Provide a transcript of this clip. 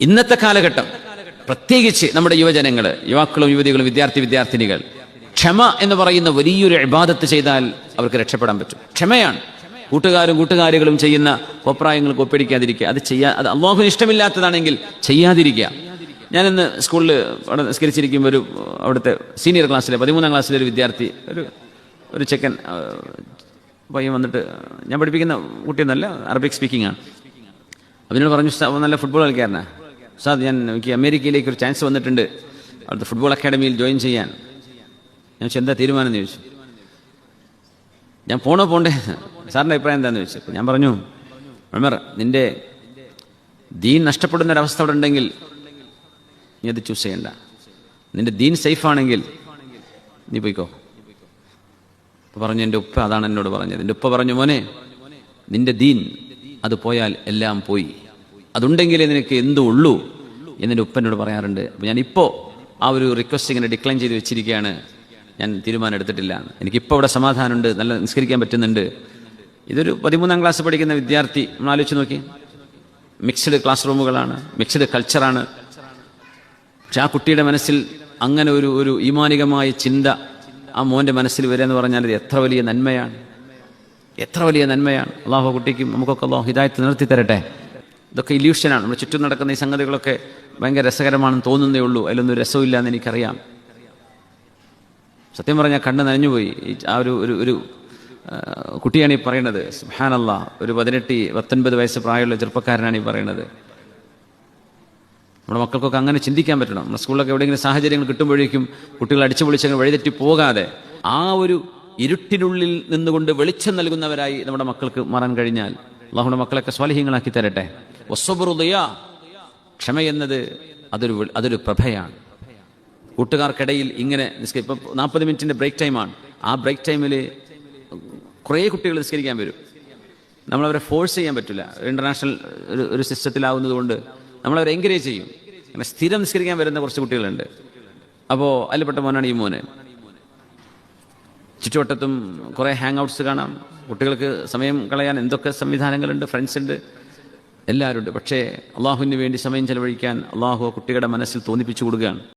ഇന്നത്തെ കാലഘട്ടം പ്രത്യേകിച്ച് നമ്മുടെ യുവാക്കളും യുവതികളും വിദ്യാർത്ഥിനികൾ ക്ഷമ എന്ന് പറയുന്ന വലിയൊരു ഇബാദത്ത് ചെയ്താൽ അവർക്ക് രക്ഷപ്പെടാൻ പറ്റും. ക്ഷമയാണ്. കൂട്ടുകാരികളും ചെയ്യുന്ന കോപ്രായങ്ങൾ കോപ്പിടിക്കാതിരിക്കുക. അത് അള്ളാഹുവിന് ഇഷ്ടമില്ലാത്തതാണെങ്കിൽ ചെയ്യാതിരിക്കുക. ഞാനിന്ന് സ്കൂളിൽ നിസ്കരിച്ചിരിക്കുമ്പോൾ അവിടുത്തെ സീനിയർ ക്ലാസ്സിലെ 13ാം ക്ലാസ്സിലെ ഒരു വിദ്യാർത്ഥി, ഒരു ചെക്കൻ പയ്യൻ വന്നിട്ട്, ഞാൻ പഠിപ്പിക്കുന്ന കുട്ടിയൊന്നല്ല, അറബിക് സ്പീക്കിംഗ് ആണ്. അവനോട് പറഞ്ഞു, നല്ല ഫുട്ബോൾ കളിക്കാരനാണ് സാർ, എനിക്ക് അമേരിക്കയിലേക്ക് ഒരു ചാൻസ് വന്നിട്ടുണ്ട്, അവിടുത്തെ ഫുട്ബോൾ അക്കാഡമിയിൽ ജോയിൻ ചെയ്യാൻ. ഞാൻ ചോദിച്ചു, എന്താ തീരുമാനം എന്ന് ചോദിച്ചു. ഞാൻ പോണ്ടേ, സാറിൻ്റെ അഭിപ്രായം എന്താണെന്ന് ചോദിച്ചു. അപ്പോൾ ഞാൻ പറഞ്ഞു, ഉമർ, നിന്റെ ദീൻ നഷ്ടപ്പെടുന്നൊരവസ്ഥ അവിടെ ഉണ്ടെങ്കിൽ നീ അത് ചൂസ് ചെയ്യണ്ട. നിന്റെ ദീൻ സേഫാണെങ്കിൽ നീ പോയിക്കോ. പറഞ്ഞു, എൻ്റെ ഉപ്പ അതാണ് എന്നോട് പറഞ്ഞത്. എൻ്റെ ഉപ്പ പറഞ്ഞു, മോനെ, നിന്റെ ദീൻ അത് പോയാൽ എല്ലാം പോയി, അതുണ്ടെങ്കിലേ നിനക്ക് എന്തും ഉള്ളൂ എന്നെ ഉപ്പനോട് പറയാറുണ്ട്. അപ്പോൾ ഞാനിപ്പോൾ ആ ഒരു റിക്വസ്റ്റ് ഇങ്ങനെ ഡിക്ലൈൻ ചെയ്ത് വെച്ചിരിക്കുകയാണ്. ഞാൻ തീരുമാനം എടുത്തിട്ടില്ല. എനിക്കിപ്പോൾ ഇവിടെ സമാധാനമുണ്ട്, നല്ല നിസ്കരിക്കാൻ പറ്റുന്നുണ്ട്. ഇതൊരു 13ാം ക്ലാസ് പഠിക്കുന്ന വിദ്യാർത്ഥി. നമ്മൾ ആലോചിച്ച് നോക്കി, മിക്സ്ഡ് ക്ലാസ് റൂമുകളാണ്, മിക്സ്ഡ് കൾച്ചറാണ്. പക്ഷെ ആ കുട്ടിയുടെ മനസ്സിൽ അങ്ങനെ ഒരു ഈമാനികമായ ചിന്ത ആ മോൻ്റെ മനസ്സിൽ വരിക എന്ന് പറഞ്ഞാൽ ഇത് എത്ര വലിയ നന്മയാണ്. അള്ളാഹു കുട്ടിക്കും നമുക്കൊക്കെ അള്ളാഹു ഹിദായത്ത് നിർത്തി തരട്ടെ. ഇതൊക്കെ ഇല്യൂഷനാണ്. നമ്മുടെ ചുറ്റും നടക്കുന്ന ഈ സംഗതികളൊക്കെ ഭയങ്കര രസകരമാണെന്ന് തോന്നുന്നേ ഉള്ളൂ. അതിലൊന്നും രസമില്ല എന്ന് എനിക്കറിയാം. സത്യം പറഞ്ഞാൽ കണ്ണ് നനഞ്ഞുപോയി. ആ ഒരു കുട്ടിയാണ് ഈ പറയണത്. സുബ്ഹാനല്ലാഹ്, ഒരു 18-19 വയസ്സ് പ്രായമുള്ള ചെറുപ്പക്കാരനാണ് ഈ പറയണത്. നമ്മുടെ മക്കൾക്കൊക്കെ അങ്ങനെ ചിന്തിക്കാൻ പറ്റണം. നമ്മുടെ സ്കൂളിലൊക്കെ എവിടെയെങ്കിലും സാഹചര്യങ്ങൾ കിട്ടുമ്പോഴേക്കും കുട്ടികൾ അടിച്ചു പൊളിച്ചങ്ങ് വഴിതെറ്റി പോകാതെ ആ ഒരു ഇരുട്ടിനുള്ളിൽ നിന്നുകൊണ്ട് വെളിച്ചം നൽകുന്നവരായി നമ്മുടെ മക്കൾക്ക് മാറാൻ കഴിഞ്ഞാൽ അള്ളാഹുവിന്റെ മക്കളൊക്കെ സ്വാലിഹീങ്ങളാക്കി തരട്ടെ. ക്ഷമ എന്നത് അതൊരു പ്രഭയാണ്. കൂട്ടുകാർക്കിടയിൽ ഇങ്ങനെ ഇപ്പം 40 മിനിറ്റിന്റെ ബ്രേക്ക് ടൈമാണ്. ആ ബ്രേക്ക് ടൈമിൽ കുറേ കുട്ടികൾ നിസ്കരിക്കാൻ വരും. നമ്മളവരെ ഫോഴ്സ് ചെയ്യാൻ പറ്റില്ല. ഇന്റർനാഷണൽ ഒരു സിസ്റ്റത്തിലാവുന്നത് കൊണ്ട് നമ്മളവരെ എൻകറേജ് ചെയ്യും. അങ്ങനെ സ്ഥിരം നിസ്കരിക്കാൻ വരുന്ന കുറച്ച് കുട്ടികളുണ്ട്. അപ്പോൾ അതിൽപ്പെട്ട മോനാണ് ഈ മോന്. ചുറ്റുവട്ടത്തും കുറേ ഹാങ് ഔട്ട്സ് കാണാം. കുട്ടികൾക്ക് സമയം കളയാൻ എന്തൊക്കെ സംവിധാനങ്ങളുണ്ട്, ഫ്രണ്ട്സ് ഉണ്ട്, എല്ലാവരും ഉണ്ട്. പക്ഷേ അള്ളാഹുവിന് വേണ്ടി സമയം ചെലവഴിക്കാൻ അള്ളാഹു കുട്ടികളുടെ മനസ്സിൽ തോന്നിപ്പിച്ചു കൊടുക്കുകയാണ്.